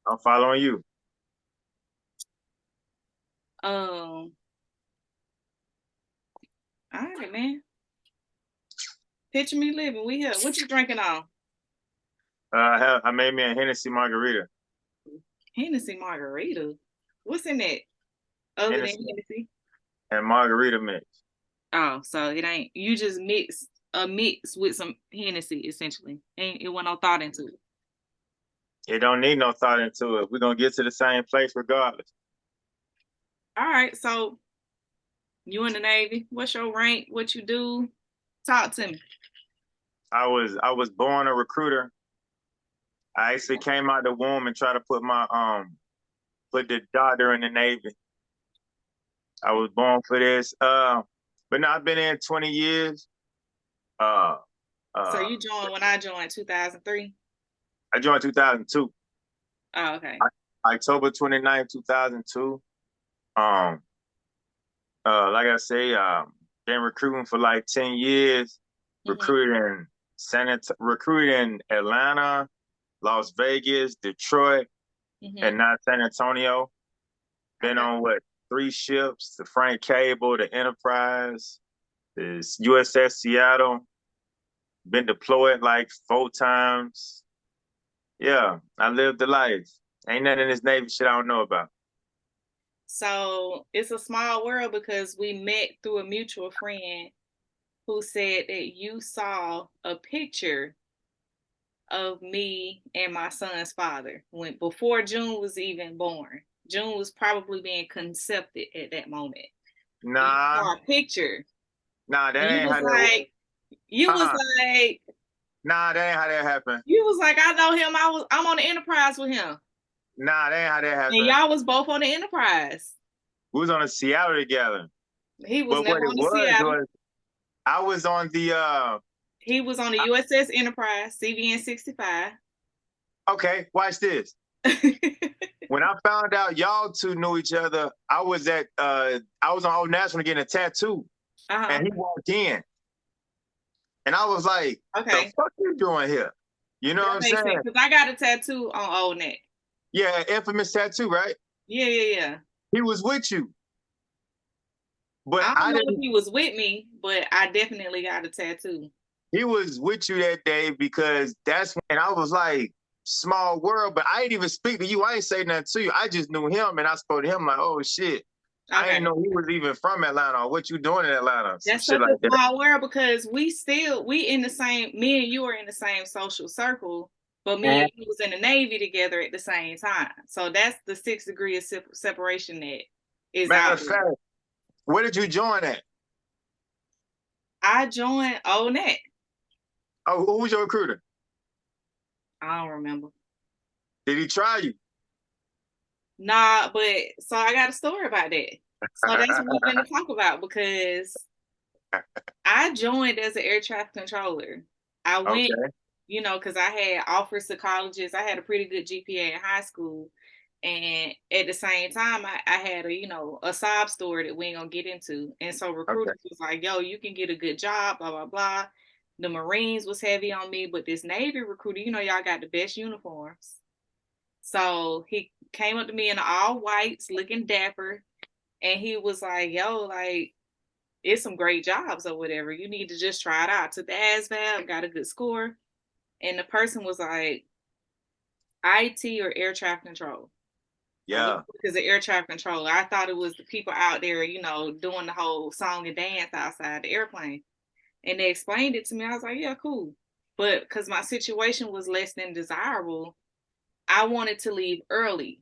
I'm following you. Um, all right, man. Picture me living. We here. What you drinking on? I made me a Hennessy margarita. Hennessy margarita. What's in that other than Hennessy Hennessy? and margarita mix. Oh, so it ain't you just mix a mix with some Hennessy essentially. Ain't it wasn't no thought into it. It don't need no thought into it. We're gonna get to the same place regardless. All right, so you in the Navy. What's your rank? What you do? Talk to me. I was born a recruiter. I actually came out the womb and tried to put the daughter in the Navy. I was born for this. But now I've been in 20 years. Uh So uh you joined when I joined 2003. I joined 2002. Oh, okay. October 29th, 2002. Um like I say, been recruiting for like 10 years, Mm-hmm. recruited in Atlanta, Las Vegas, Detroit, Mm-hmm. and now San Antonio. Been Okay. on what, three ships, the Frank Cable, the Enterprise, this USS Seattle. Been deployed like 4 times. Yeah, I lived the life. Ain't nothing in this Navy shit I don't know about. So it's a small world because we met through a mutual friend who said that you saw a picture of me and my son's father when before June was even born. June was probably being conceived at that moment. And you Nah, saw a picture. nah, And that ain't how that. you was Uh-uh. like, Nah, that ain't how that happened. I know him. I'm on the Enterprise with him. Nah, that ain't how that And happened. y'all was both on the Enterprise. We was on a Seattle together. He was But never what it on the Seattle. was I was on the He was on the USS Enterprise, CVN 65. okay, watch this. When I found out y'all two knew each other, I was on Old National getting a tattoo Uh-huh. and he walked in and I was like, the Okay. fuck you doing here? You know what That I'm makes sense. saying? Because I got a tattoo on Old Neck. Yeah, infamous tattoo, right? Yeah, yeah, yeah. He was with you, but I don't I know if didn't he was with me, but I definitely got a tattoo. he was with you that day because that's when I was like, small world, but I didn't even speak to you. I ain't say nothing to you. I just knew him and I spoke to him like, oh shit. I didn't Okay. know he was even from Atlanta or what you doing in Atlanta, some That's shit such like a that. small world because we in the same me and you are in the same social circle, but me Mhm. and you was in the Navy together at the same time. So that's the 6 degree of separation that is Matter out of there. fact, where did you join at? I joined ONET. Oh, who was your recruiter? I don't remember. Did he try you? Nah, but so I got a story about that. So that's what we're gonna talk about because I joined as an air traffic controller. I went, Okay, because I had offers to colleges. I had a pretty good GPA in high school. And at the same time, I had a sob story that we ain't gonna get into. And so okay, recruiters was like, yo, you can get a good job, blah, blah, blah. The Marines was heavy on me, but this Navy recruiter, y'all got the best uniforms. So he came up to me in all whites, looking dapper, and he was like, yo, like, it's some great jobs or whatever. You need to just try it out. Took the ASVAB, got a good score. And the person was like, IT or air traffic control. What yeah, is the air traffic controller? I thought it was the people out there, doing the whole song and dance outside the airplane. And they explained it to me. I was like, yeah, cool. But because my situation was less than desirable, I wanted to leave early.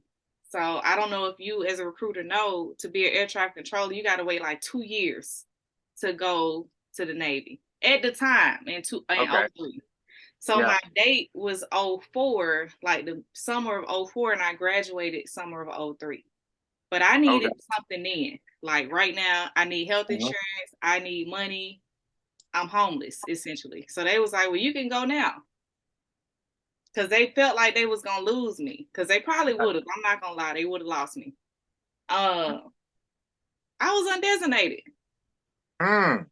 So I don't know if you, as a recruiter, know to be an air traffic controller, you got to wait like 2 years to go to the Navy at the time in okay, 03. So yeah, my date was 04, like the summer of 04, and I graduated summer of 03. But I okay. needed something then. Like right now, I need health Mhm. insurance, I need money. I'm homeless essentially. So they was like, "Well, you can go now." Cuz they felt like they was going to lose me cuz they probably would have. I'm not going to lie, they would have lost me. Uh I was undesignated. Mm.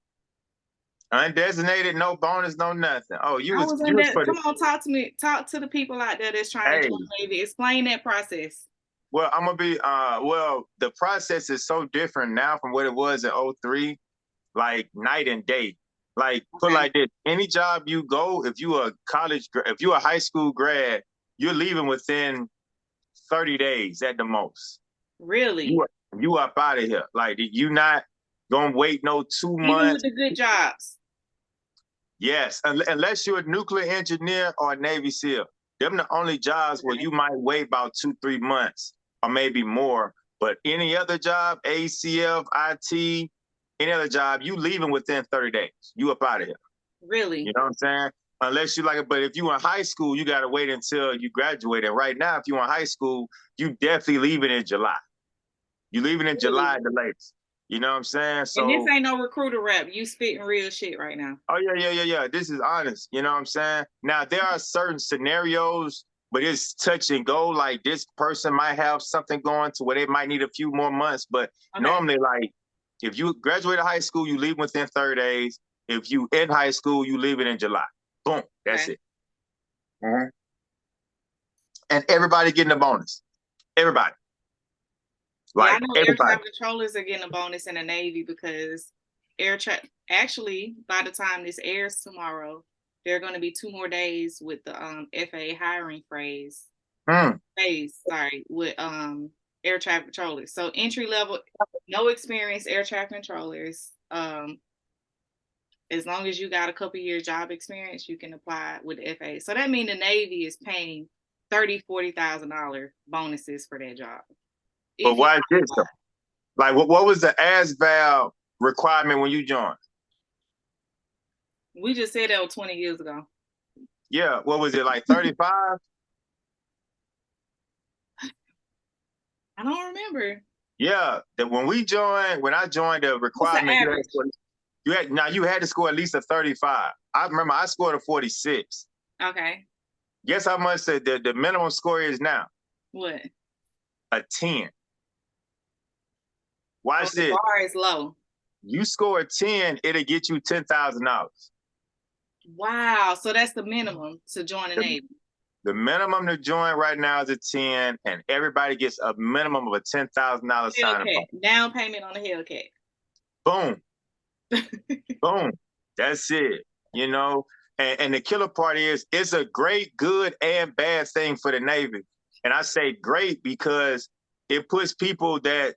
Undesignated, no bonus, no nothing. Oh, I was you in was that. for the Come on, talk to me. Talk to the people out there that's trying to join hey. the Navy. Explain that process. Well, I'm gonna be well, the process is so different now from what it was in '03, like night and day. Like put Okay. like this, any job you go, if you a high school grad, you're leaving within 30 days at the most. Really? You you up out of here. Like you not gonna wait no two Even with months. the good jobs. Yes, unless you're a nuclear engineer or a Navy SEAL. Them the only jobs where Okay. you might wait about 2, 3 months or maybe more. But any other job, ACF, IT, any other job, you leaving within 30 days. You up out of here. You Really? know what I'm saying? Unless you like it, but if you in high school, you gotta wait until you graduate. And right now, if you in high school, you definitely leaving in July. You leaving in July Really? at the latest. You know what I'm saying? And this So ain't no recruiter rap. You spitting real shit right now. oh yeah. This is honest. You know what I'm saying? Now there are certain scenarios, but it's touch and go. Like this person might have something going to where they might need a few more months. But Okay. normally, like if you graduate high school, you leave within 30 days. If you in high school, you leave it in July. Boom. That's Okay. it. Mhm. And everybody getting a bonus. Everybody. Yeah, I Like know air everybody. traffic controllers are getting a bonus in the Navy because air tra- actually by the time this airs tomorrow, there are going to be 2 more days with the FAA hiring Hmm. phase, sorry, with air traffic controllers. So entry level, no experience air traffic controllers. As long as you got a couple years job experience, you can apply with the FAA. So that means the Navy is paying $30,000-$40,000 bonuses for that job But if you why is this qualify. though? Like what was the ASVAB requirement when you joined? We just said that was 20 years ago. Yeah, what was it like 35? I don't remember. Yeah, that when I joined the What's the requirement, average? you had to score at least a 35. I remember I scored a 46. Okay. Guess how much the minimum score is now? What? A 10. Oh, Watch the this. bar is low. You score a 10, it'll get you $10,000. Wow. So that's the minimum to join the The, Navy. the minimum to join right now is a 10, and everybody gets a minimum of a $10,000 signing Hellcat. bonus. Down payment on the Hellcat. Boom. Boom. That's it. You know, and the killer part is it's a great, good, and bad thing for the Navy. And I say great because it puts people that,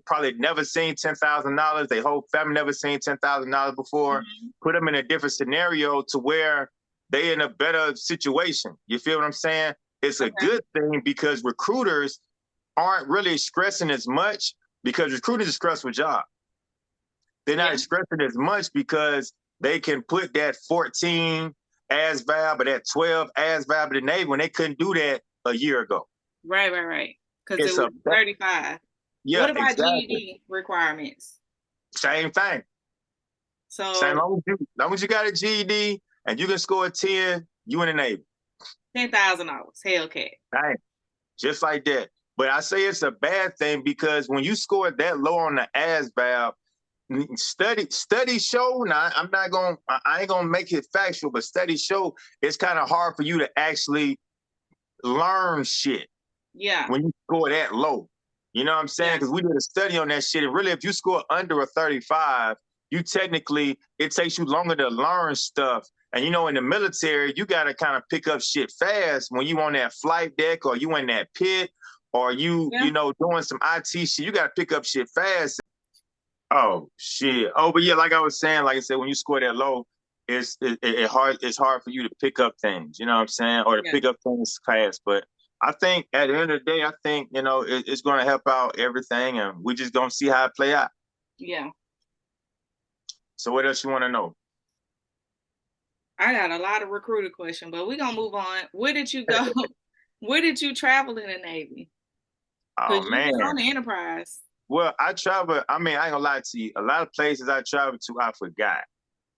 probably never seen $10,000, their whole family never seen $10,000 before, Mhm. put them in a different scenario to where they in a better situation. You feel what I'm saying? It's a Okay. good thing because recruiters aren't really stressing as much because recruiters is a stressful job. They're not Yeah. expressing as much because they can put that 14 ASVAB or that 12 ASVAB in the Navy when they couldn't do that a year ago. Right. Because it It's was a 35. What yeah, about exactly. GED requirements? Same thing. Same So long as you got a GED and you can score a 10, you in the Navy. $10,000 Hellcat. Dang, just like that. But I say it's a bad thing because when you score that low on the ASVAB, studies show. Now I ain't gonna make it factual, but studies show it's kind of hard for you to actually learn shit Yeah. when you score that low. You know what I'm saying? Yeah. Because we did a study on that shit. And really, if you score under a 35, it takes you longer to learn stuff. And in the military, you got to kind of pick up shit fast when you on that flight deck or you in that pit or Yeah. doing some IT shit. You got to pick up shit fast. Oh shit. Oh, but yeah, like I was saying, like I said, when you score that low, it's hard for you to pick up things, you know what I'm saying? Or to Yeah. pick up things fast. But I think at the end of the day, I think, it's gonna help out everything and we just gonna see how it play out. Yeah. So what else you wanna know? I got a lot of recruiter questions, but we're gonna move on. Where did you go? Where did you travel in the Navy? Oh Because you man. was on the Enterprise. Well, I travel, I mean, I ain't gonna lie to you. A lot of places I traveled to, I forgot.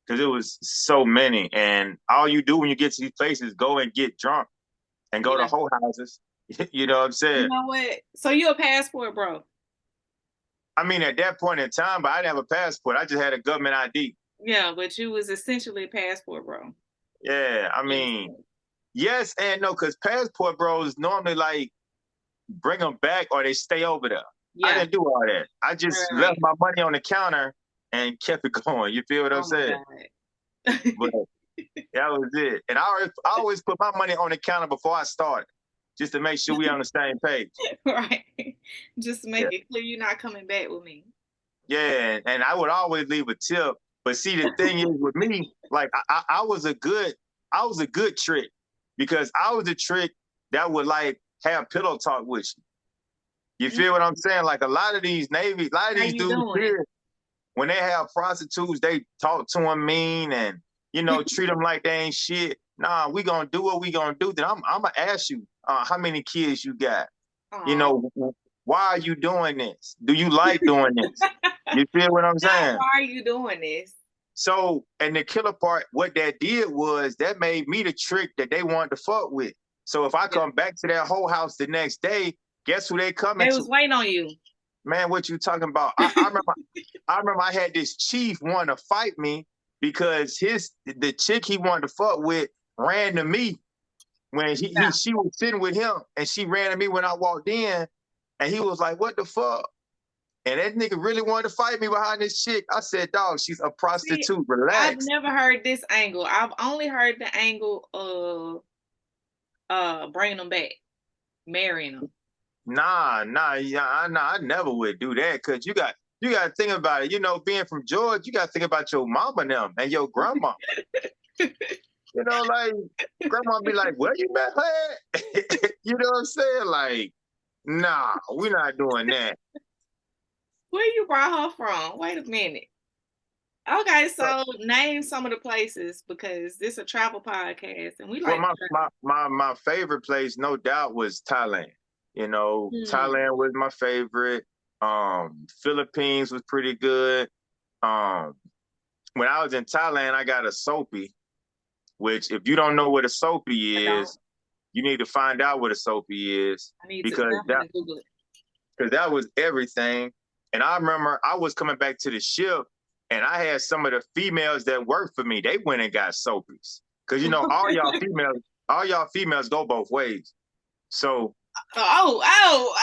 Because it was so many. And all you do when you get to these places, go and get drunk and go to Yeah. whole houses. You know what I'm You saying? know what? So you're a passport, bro. I mean, at that point in time, but I didn't have a passport. I just had a government ID. Yeah, but you was essentially a passport bro. Yeah, I mean, yes and no, because passport bros normally like bring them back or they stay over there. I Yeah, didn't do all that. I just left right. my money on the counter and kept it going. You feel what I'm Oh my saying? God. But that was it. And I always put my money on the counter before I started, just to make sure we on the same page. Right. Just to Yeah, make it clear you're not coming back with me. yeah. And I would always leave a tip. But see, the thing is with me, like I was a good trick because I was a trick that would like have pillow talk with you. You Mm, feel what I'm saying? Like a lot of how these you dudes doing? here, when they have prostitutes, they talk to them mean and treat them like they ain't shit. Nah, we gonna do what we gonna do. Then I'm gonna ask you, how many kids you got? You Oh. know, why are you doing this? Do you like doing this? You feel what I'm Not saying? why are you doing this? So, and the killer part, what that did was that made me the trick that they wanted to fuck with. So if I Yeah. come back to that whole house the next day, guess who they coming They was to? waiting on you. Man, what you talking about? I remember I had this chief want to fight me because the chick he wanted to fuck with ran to me when Yeah. she was sitting with him and she ran to me when I walked in and he was like, "What the fuck?" And that nigga really wanted to fight me behind this chick. I said, "Dog, she's a See, prostitute. I've Relax." never heard this angle. I've only heard the angle of bringing them back, marrying them. Nah, yeah, I never would do that because you got to think about it. Being from Georgia, you got to think about your mama and them and your grandma. Like grandma be like, "Where you met her at?" You know what I'm saying? Like, nah, we're not doing that. Where you brought her from? Wait a minute. Okay, So, so name some of the places because this is a travel podcast and we well, like my, to my my my favorite place, no doubt, was Thailand. travel. Thailand was my favorite. Philippines was pretty good. Um, when I was in Thailand, I got a soapy, which if you don't know what a I soapy don't. is, you need to find out what a soapy is I need to. because I'm gonna Google it. that was everything. And I remember I was coming back to the ship and I had some of the females that worked for me. They went and got soapies. Cause all y'all females go both ways. So Oh, oh,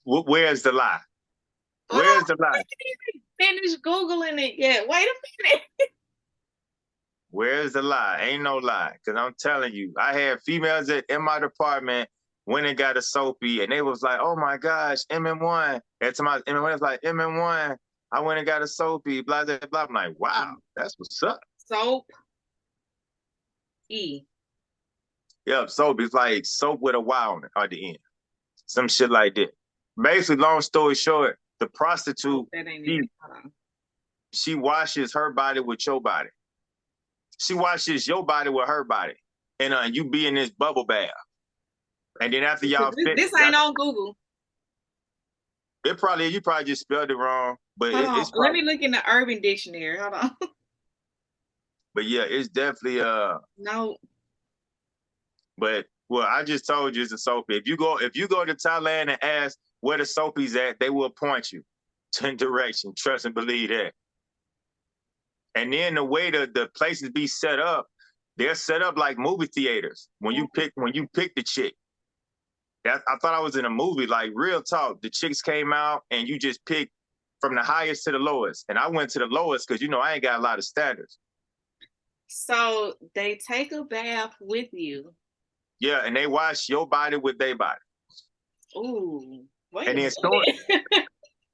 where's the lie? hold on. Where's the lie? Finish Googling it yet. Wait a minute. Where's the lie? Ain't no lie. Cause I'm telling you, I had females in my department went and got a soapy and they was like, "Oh my gosh, MM1." Every time MM1 was like, "MM1, I went and got a soapy, blah, blah, blah." I'm like, wow, that's what's up. Soap E. Yep, soap is like soap with a Y on it at the end. Some shit like that. Basically, long story short, the Oh, prostitute, that ain't she, it. Hold on. she washes her body with your body. She washes your body with her body. And you be in this bubble bath. And then after y'all fit, This ain't on Google. you probably just spelled it wrong, but Hold on. it's Let probably, me look in the Urban Dictionary. Hold on. but yeah, it's definitely No. but well, I just told you it's a soapy. If you go to Thailand and ask where the soapy's at, they will point you to direction. Trust and believe that. And then the way the places be set up, they're set up like movie theaters. When you pick the chick, I thought I was in a movie. Like real talk, the chicks came out and you just pick from the highest to the lowest. And I went to the lowest because I ain't got a lot of standards. So they take a bath with you. Yeah, and they wash your body with their body. Ooh, wait And a then soon, minute.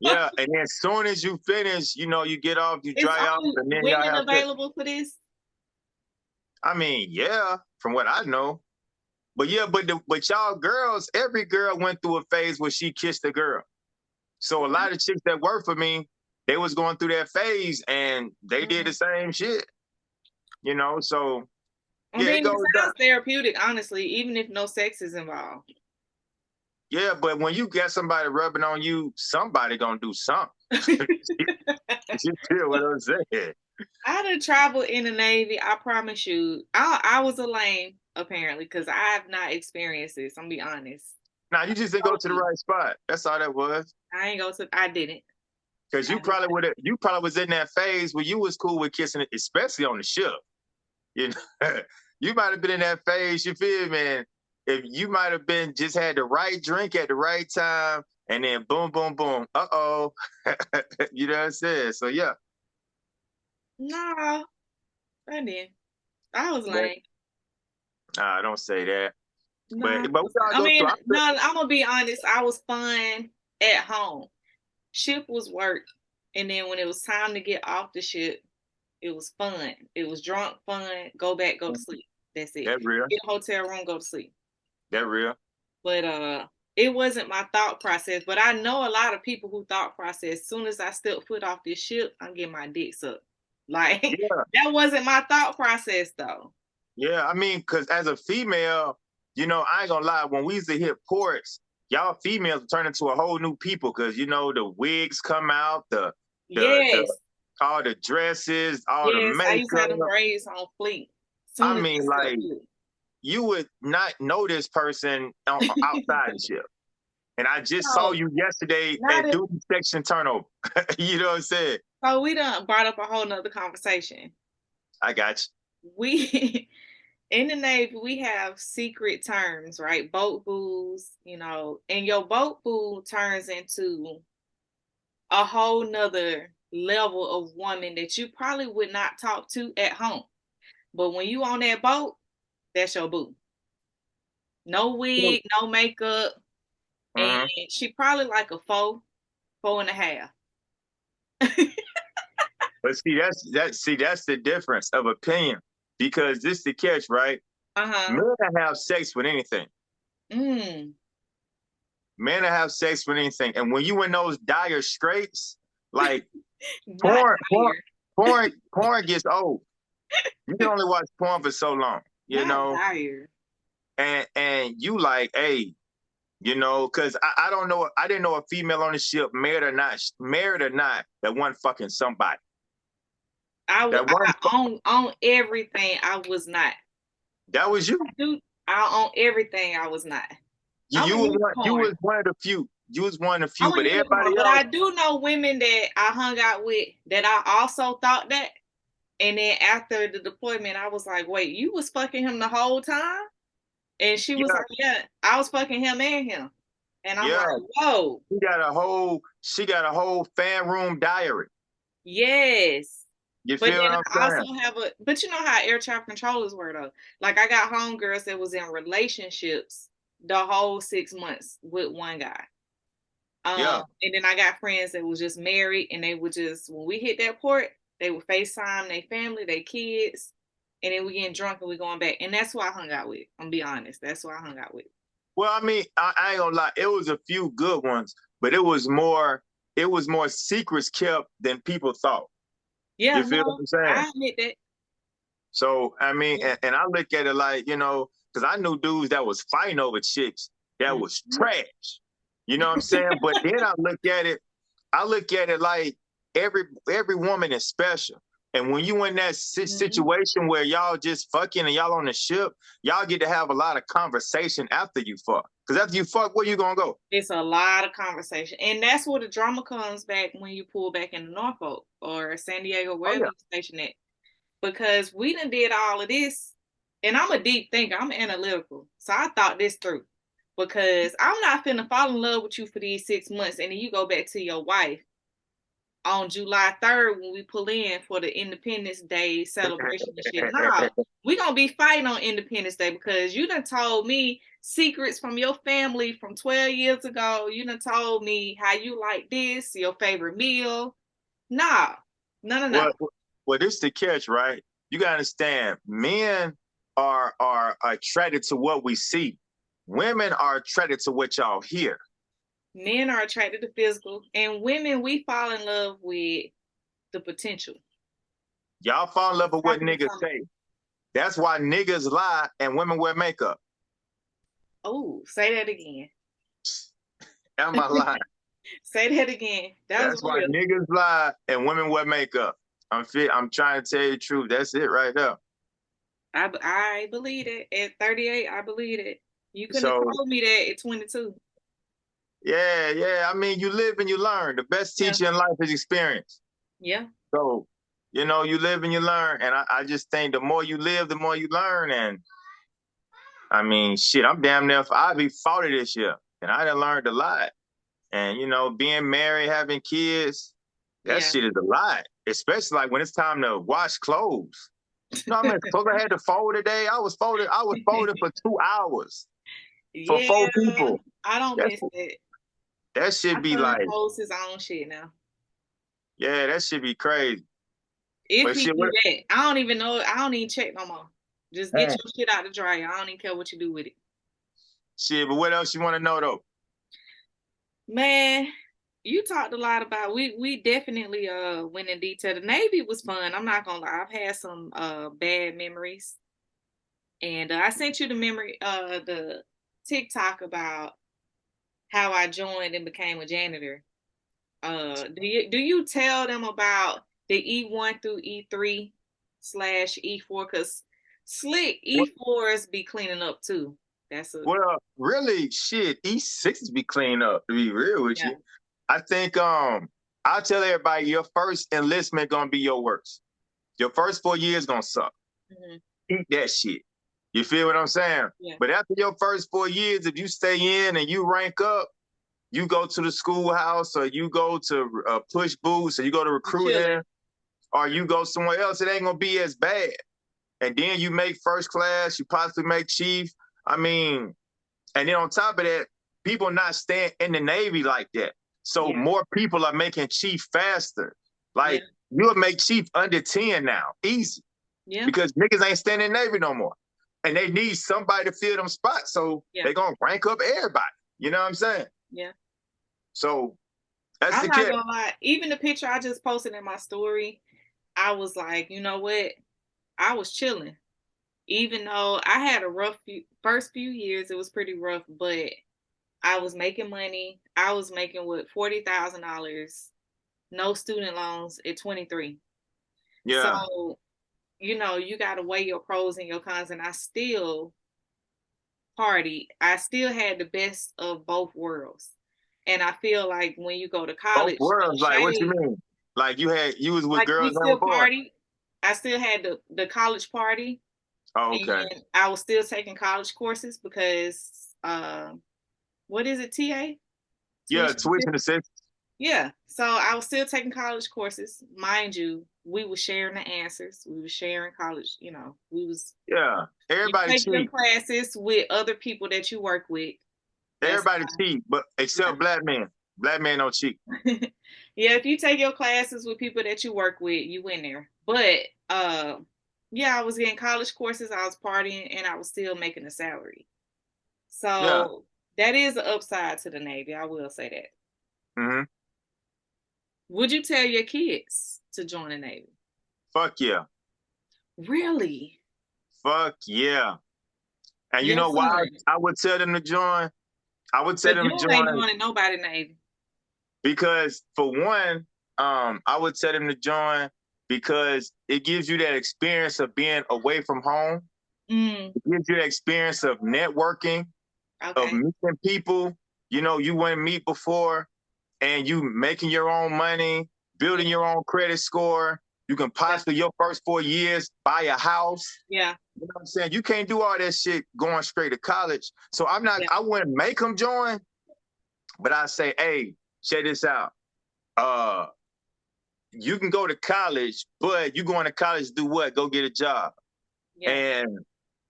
yeah, and then soon as you finish, you get off, you It's dry off, only and then y'all women have sex. available for this. I mean, yeah, from what I know. But yeah, but y'all girls, every girl went through a phase where she kissed a girl. So a lot of chicks that work for me, they was going through that phase and they did the Mm. same shit. So I yeah, it mean, it goes down. sounds therapeutic, honestly, even if no sex is involved. Yeah, but when you get somebody rubbing on you, somebody gonna do something. You feel what I'm saying? I done traveled in the Navy. I promise you, I was a lame apparently because I have not experienced this. I'm gonna be honest. Now you just didn't go Told to the you. right spot. That's all that was. I ain't go to. I didn't. Cause I did. you probably was in that phase where you was cool with kissing it, especially on the ship. You know, you might have been in that phase, you feel me? And if you might have been just had the right drink at the right time, and then boom, boom, boom. Uh-oh. You know what I'm saying? So yeah. No, I didn't. I was But lame. nah, don't say that. No, But we all I go mean, through no. I'm gonna be honest. I was fun at home. Ship was work, and then when it was time to get off the ship, it was fun. It was drunk fun. Go back, go to sleep. That's it. that real. Get a hotel room, go to sleep. That real. But it wasn't my thought process. But I know a lot of people who thought process. As soon as I step foot off this ship, I'm getting my dick sucked. Like Yeah. that wasn't my thought process though. Yeah. I mean, cause as a female, you know, I ain't gonna lie, when we used to hit ports, y'all females turn into a whole new people because you know the wigs come out, the Yes, all the dresses, all the yes. I used to have them makeup. braids on fleek. I Soon as I mean, step like foot. you would not know this person outside the ship. And I just saw So you yesterday not at if, duty section turnover. You know what I'm saying? so we done brought up a whole nother conversation. I got We in the Navy, we have secret terms, right? Boat booze, and your boat boo turns into a whole nother level of woman that you probably would not talk to at home. But when you on that boat, that's your boo. No you. wig, no makeup, and Mhm. she probably like a 4.5. But see, that's the difference of opinion. Because this the catch, right? Uh-huh. Men have sex with anything. Mm. Men have sex with anything. And when you in those dire straits, like Not porn, porn, dire. porn gets old. You can only watch porn for so long, you Not know? dire. And you like, hey, you know, because I don't know, I didn't know a female on the ship, married or not, that one fucking somebody. That one, I on everything I was not. that was you. I do I on everything I was not. You I'm a you was one, you unicorn. was one of the few. You was one of the few, I'm a but everybody unicorn, but else, I do know women that I hung out with that I also thought that. And then after the deployment, I was like, wait, you was fucking him the whole time? And she was yeah, like, yeah, I was fucking him and him. And I'm like, yeah. whoa, She got a whole fan room diary. yes. You But feel what then I'm I saying? also but you know how air traffic controllers were though. Like I got homegirls that was in relationships the whole 6 months with one guy. Yeah. And then I got friends that was just married and they would just when we hit that port, they would FaceTime their family, their kids, and then we getting drunk and we going back. And that's who I hung out with. I'm be honest. That's who I hung out with. Well, I mean, I ain't gonna lie, it was a few good ones, but it was more secrets kept than people thought. Yeah, You feel what no, I'm saying? I admit that. So I mean, and I look at it like, you know, because I knew dudes that was fighting over chicks that was Mhm. trash. You know what I'm saying? But then I look at it like every woman is special. And when you in that Mhm. situation where y'all just fucking and y'all on the ship, y'all get to have a lot of conversation after you fuck. Because after you fuck, where you gonna go? It's a lot of conversation. And that's where the drama comes back when you pull back into Norfolk or San Diego, Oh wherever yeah, you're stationed at. Because we done did all of this. And I'm a deep thinker. I'm analytical. So I thought this through. Because I'm not finna fall in love with you for these 6 months and then you go back to your wife on July 3rd when we pull in for the Independence Day celebration and shit. No, we gonna be fighting on Independence Day because you done told me secrets from your family from 12 years ago. You done told me how you like this, your favorite meal. No, no, no, no. well, well, this the catch, right? You gotta understand, men are attracted to what we see. Women are attracted to what y'all hear. Men are attracted to physical, and women we fall in love with the potential. Y'all fall in love with what Talking to niggas some. say. That's why niggas lie and women wear makeup. Oh, say that again. Am I lying? Say that again. That was That's why real. niggas lie and women wear makeup. I'm trying to tell you the truth. That's it right there. I believe it. At 38, I believe it. You couldn't have So told me that at 22. Yeah, yeah. I mean, you live and you learn. The best Yeah. teacher in life is experience. Yeah. So, you live and you learn. And I just think the more you live, the more you learn. And I mean, shit, I'm damn near, I'll be 40 this year. And I done learned a lot. And, being married, having kids, that Yeah. shit is a lot. Especially like when it's time to wash clothes. You know how many clothes I had to fold today? I was folded for 2 hours for Yeah. 4 people. I don't That, miss it. that My should be son like, posts his own shit now. yeah, that should be crazy. If But he shit, do what, that, I don't even know. I don't even check no more. Just get man, your shit out the dryer. I don't even care what you do with it. shit, but what else you want to know though? Man, you talked a lot about we definitely went in detail. The Navy was fun. I'm not gonna lie. I've had some bad memories. And I sent you the memory the TikTok about how I joined and became a janitor. Do you tell them about the E1 through E3/E4? Because slick What, E4s be cleaning up too. That's a well, really, shit, E6 be clean up, to be real with yeah. you. I think I'll tell everybody your first enlistment gonna be your worst. Your first 4 years gonna suck. Hmm. Eat that shit. You feel what I'm saying? Yeah. But after your first 4 years, if you stay in and you rank up, you go to the schoolhouse or you go to push boots or you go to You chilling. recruiting or you go somewhere else, it ain't gonna be as bad. And then you make first class, you possibly make chief. I mean, and then on top of that, people not staying in the Navy like that. So Yeah. more people are making chief faster. Yeah. Like you'll make chief under 10 now, easy, Yeah. because niggas ain't staying in the Navy no more. And they need somebody to fill them spots. So Yeah. they gonna rank up everybody. You know what I'm saying? Yeah. So that's I'm the not kid. gonna lie. Even the picture I just posted in my story, I was like, you know what? I was chilling. Even though I had a rough first few years, it was pretty rough, but I was making money. I was making what $40,000, no student loans at 23. Yeah. So you got to weigh your pros and your cons, and I still party. I still had the best of both worlds, and I feel like when you go to Both college, no worlds, like what you shade, mean? Like you was with like we girls and still with boys. party. I still had the college party, Oh, okay. and I was still taking college courses because what is it, TA? Yeah, Tuition tuition assistance? assist. Yeah. So I was still taking college courses. Mind you, we were sharing the answers. We were sharing college, we was Yeah. you Everybody take your cheat. classes with other people that you work with. That's Everybody cheat, but except black men. Black men don't cheat. yeah. Yeah, if you take your classes with people that you work with, you win there. But yeah, I was getting college courses, I was partying, and I was still making a salary. Yeah. So that is the upside to the Navy. I will say that. Hmm. Would you tell your kids to join the Navy? Fuck yeah. Really? Fuck yeah. And you Your know why son. I would tell them to join? I would tell But them to you ain't join joining nobody Navy. because for one, I would tell them to join because it gives you that experience of being away from home. Mm, It gives you the experience of networking, of okay. meeting people, you wouldn't meet before, and you making your own money, building Yeah. your own credit score. You can Yeah. possibly your first 4 years buy a house. Yeah. You know what I'm saying? You can't do all that shit going straight to college. So Yeah. I wouldn't make them join, but I say, hey, check this out. Uh, you can go to college, but you going to college to do what? Go get a job. Yeah. And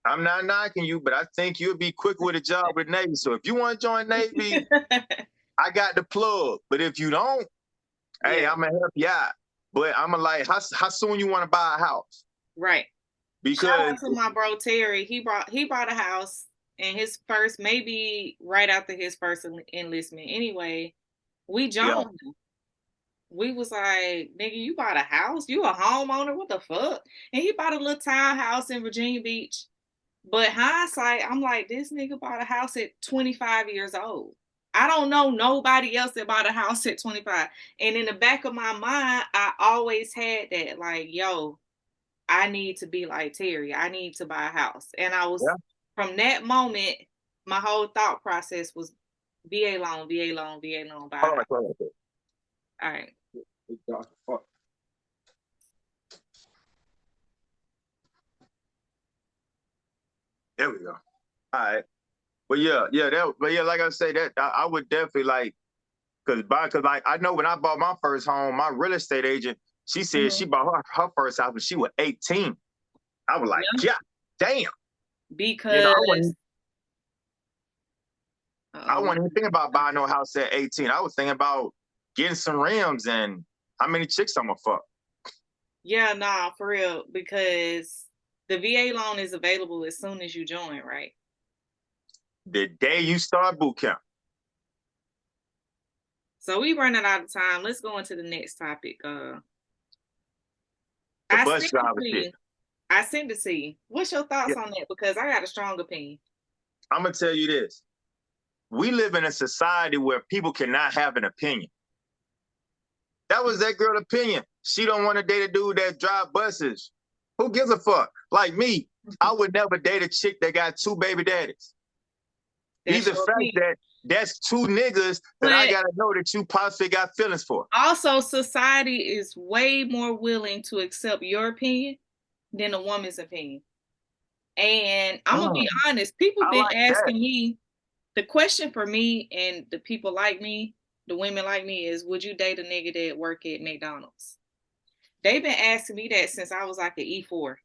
I'm not knocking you, but I think you'll be quick with a job with Navy. So if you want to join Navy, I got the plug. But if you don't, hey, Yeah. I'm gonna help you out. But I'm gonna like, how soon you want to buy a house? Right. Shout Because out to my bro Terry. He bought a house in his first, maybe right after his first enlistment. Anyway, we yeah, joined him. We was like, nigga, you bought a house? You a homeowner? What the fuck? And he bought a little townhouse in Virginia Beach. But hindsight, I'm like, this nigga bought a house at 25 years old. I don't know nobody else that bought a house at 25. And in the back of my mind, I always had that, like, yo, I need to be like Terry. I need to buy a house. And I was, yeah, from that moment, my whole thought process was VA loan, VA loan, VA loan. Buy a Hold house. on, hold on. All right. There we go. All right. But yeah, like I say, that I would definitely like, cause like I know when I bought my first home, my real estate agent, she said she Mm-hmm. bought her first house when she was 18. I was like, Yeah. yeah, damn. I Because wasn't I oh, wasn't even thinking about buying no house at 18. I was thinking about getting some rims and how many chicks I'm gonna fuck. yeah, nah, for real. Because the VA loan is available as soon as you join, right? The day you start boot camp. So we running out of time. Let's go into the next topic. The I bus sent it driver to shit. you. I sent it to you. What's your Yeah, thoughts on that? Because I got a strong opinion. I'm gonna tell you this. We live in a society where people cannot have an opinion. That was that girl's opinion. She don't want to date a dude that drive buses. Who gives a fuck? Like me, I would never date a chick that got two baby daddies. Be That's the your fact opinion. that that's two niggas that I But gotta know that you possibly got feelings for. also, society is way more willing to accept your opinion than a woman's opinion. And I'm gonna be Mm, honest, people I been like that. asking me the question for me and the people like me, the women like me, is would you date a nigga that work at McDonald's? They've been asking me that since I was like an E4.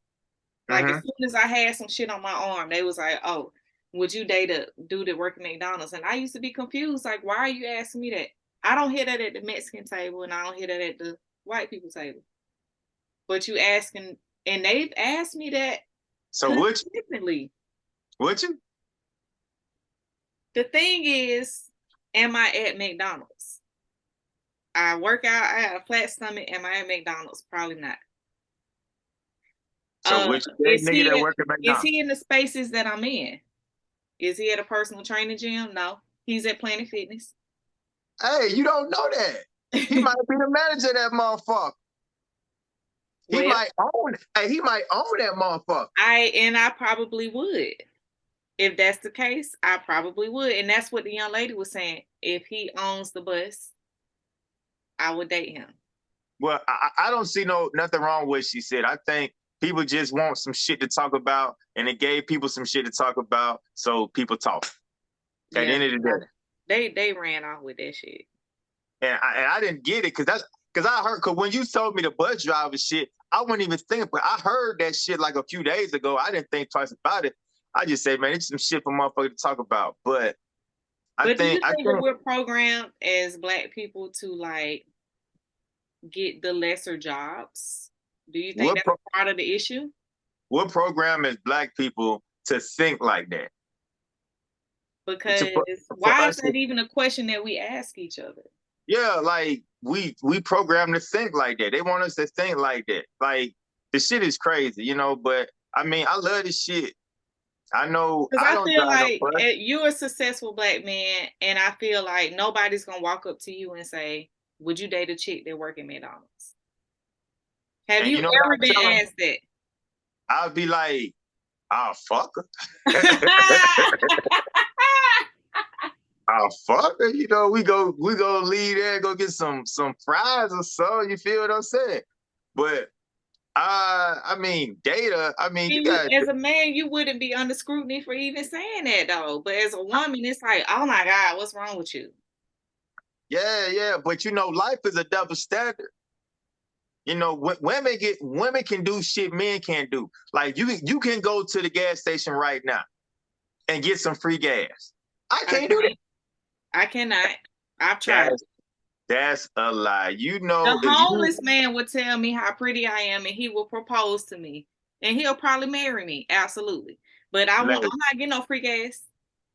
Like as Mm-hmm. soon as I had some shit on my arm, they was like, "Oh, would you date a dude that work at McDonald's?" And I used to be confused, like, why are you asking me that? I don't hear that at the Mexican table, and I don't hear that at the white people table. But you asking, and they've asked me that So consistently. would you? The thing is, am I at McDonald's? I work out. I have a flat stomach. Am I at McDonald's? Probably not. So would you date a nigga that work at Is McDonald's? he in the spaces that I'm in? Is he at a personal training gym? No. He's at Planet Fitness. Hey, you don't know that. He might be the manager of that motherfucker. He Well, might own. Hey, he might own that motherfucker. I probably would. If that's the case, I probably would. And that's what the young lady was saying. If he owns the bus, I would date him. Well, I don't see nothing wrong with what she said. I think people just want some shit to talk about, and it gave people some shit to talk about, so people talk. At the Yeah, end of the day, they ran off with that shit. and I didn't get it because I heard because when you told me the bus driver shit, I wasn't even thinking, but I heard that shit like a few days ago. I didn't think twice about it. I just said, man, it's some shit for motherfuckers to talk about. But I But do think you I think that think we're programmed as black people to like get the lesser jobs? Do you think what that's part of the issue? what program is black people to think like that? Because To for why is us to that even a question that we ask each other? Yeah, like we program to think like that. They want us to think like that. Like the shit is crazy, But I mean, I love this shit. I know Because I I don't feel drive no like bus. you're a successful black man, and I feel like nobody's gonna walk up to you and say, "Would you date a chick that work at McDonald's?" Have And you you know what ever I tell been them? asked that? I'll be like, I'll fuck her. I'll fuck her. We go leave there, go get some fries or so. You feel what I'm saying? But I mean, data. I mean, you And you, got as a man, you wouldn't be under scrutiny for even saying that though. But as a woman, it's like, oh my God, what's wrong with you? yeah. But life is a double standard. Women can do shit men can't do. Like you can go to the gas station right now and get some free gas. I I can't do that. can't. I cannot. I've tried. That's that's a lie. The If you homeless man would tell me how pretty I am, and he will propose to me, and he'll probably marry me. Absolutely. But I let won't. it, I'm not getting no free gas.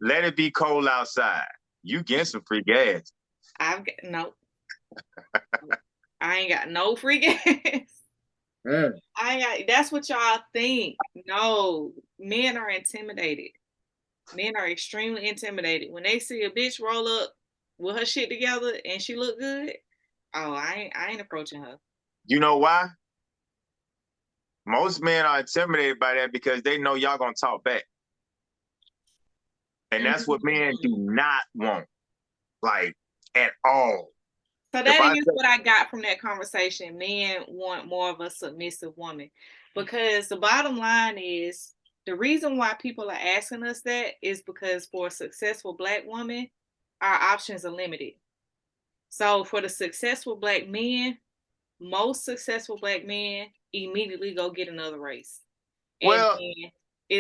let it be cold outside, you get some free gas. I've got no. I ain't got no free gas. Mm. I ain't got. That's what y'all think. No, men are intimidated. Men are extremely intimidated when they see a bitch roll up with her shit together and she look good. Oh, I ain't approaching her. You know why? Most men are intimidated by that because they know y'all gonna talk back, and that's what men do Mm. not want. like at all. So If that I is say, what I got from that conversation. Men want more of a submissive woman because the bottom line is the reason why people are asking us that is because for a successful black woman, our options are limited. So for the successful black men, most successful black men immediately go get another race. And well, then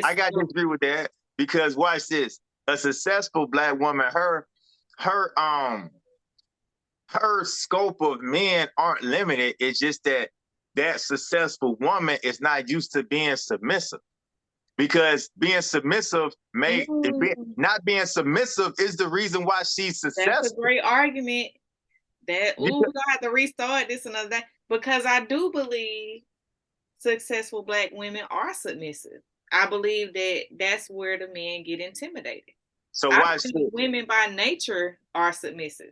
I it's got to disagree with that because watch this: a successful black woman, her her scope of men aren't limited. It's just that that successful woman is not used to being submissive because being submissive mm, not being submissive is the reason why she's that's a successful. great argument. That we're Because, gonna have to restart this and that because I do believe successful black women are submissive. I believe that that's where the men get intimidated. so I watch believe this. women by nature are submissive.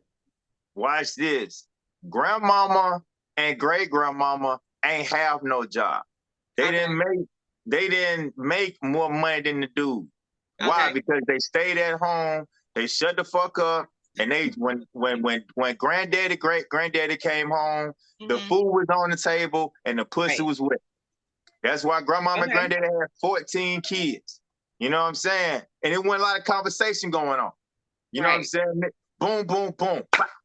Watch this. Grandmama and great grandmama ain't have no job. They Okay. didn't make they didn't make more money than the dude. Why? Okay. Because they stayed at home, they shut the fuck up, and they when granddaddy, great granddaddy came home, the Mm-hmm. food was on the table and the pussy Right. was wet. That's why grandmama and Okay. granddaddy had 14 kids. You know what I'm saying? And it wasn't a lot of conversation going on. You know what I'm Right. saying? Boom, boom, boom.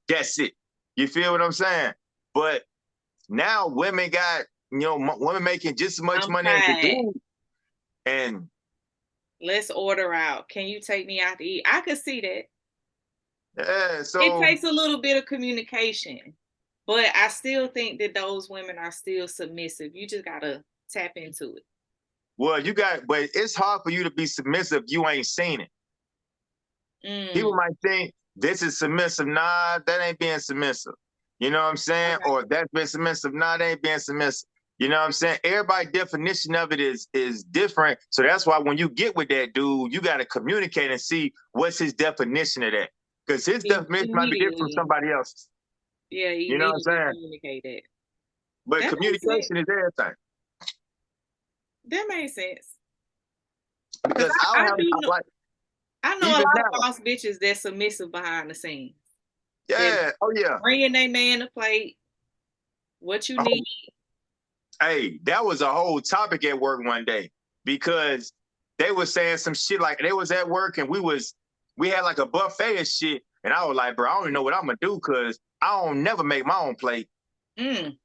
That's it. You feel what I'm saying? But now women got, women making just as much I'm money as the tired. dude. And Let's order out. Can you take me out to eat? I could see that. yeah, It so, takes a little bit of communication, but I still think that those women are still submissive. You just gotta tap into it. well, but it's hard for you to be submissive. You ain't seen it. People Mm, might think this is submissive. Nah, that ain't being submissive. You know what I'm saying? okay. Or that's been submissive. Nah, that ain't being submissive. You know what I'm saying? Everybody's definition of it is different. So that's why when you get with that dude, you got to communicate and see what's his definition of that. Because his definition might be different from Immediately. somebody else's. Yeah, You know what I'm immediately saying? communicate that. But That makes sense. communication is everything. That makes sense. Cause Because I don't I have do know like I know a even lot of now. boss bitches that's submissive behind the scenes. That Yeah. Oh yeah. bringing their man a plate, what you need. Oh, hey, that was a whole topic at work one day because they was saying some shit like they was at work and we had like a buffet of shit and I was like, bro, I don't even know what I'm gonna do because I don't never make my own plate. Mm.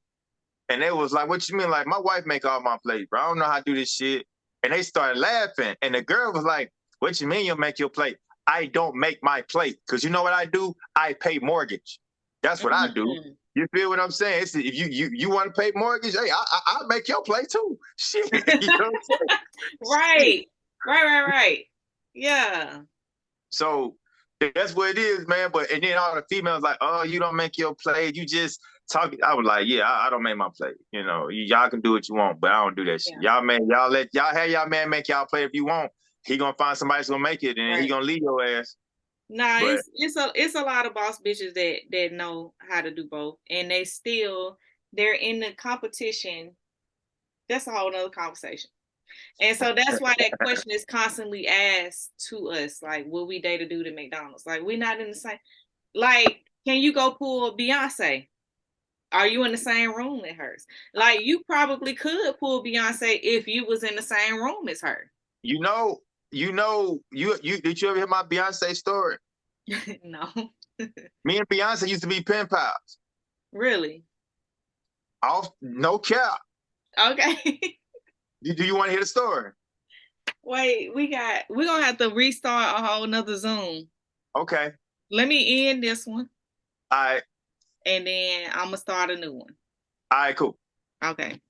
And they was like, what you mean? Like my wife make all my plates, bro. I don't know how to do this shit. And they started laughing. And the girl was like, what you mean you'll make your plate? I don't make my plate. Cause you know what I do? I pay mortgage. That's what I do. Mm. You feel what I'm saying? It's, if you want to pay mortgage, hey, I'll make your plate too. Shit. You know what I'm saying? Shit. Right. Right. Yeah. So that's what it is, man. But and then all the females like, oh, you don't make your play. You just talk. I was like, yeah, I don't make my play. You know, y'all can do what you want, but I don't do that shit. Yeah. Y'all have y'all man make y'all play if you want. He gonna find somebody that's gonna make it, and he Right. gonna leave your ass. Nah, But it's a lot of boss bitches that know how to do both, and they're in the competition. That's a whole nother conversation. And so that's why that question is constantly asked to us, like, will we date a dude at McDonald's? Like, we're not in the same. Like, can you go pull Beyonce? Are you in the same room with hers? Like, you probably could pull Beyonce if you was in the same room as her. you know, you did you ever hear my Beyonce story? No, Me and Beyonce used to be pen pals. really. Off, no cap. Okay. Do you want to hear the story? Wait, we're gonna have to restart a whole nother Zoom. Okay. Let me end this one All right. and then I'm gonna start a new one. All right. Cool. Okay.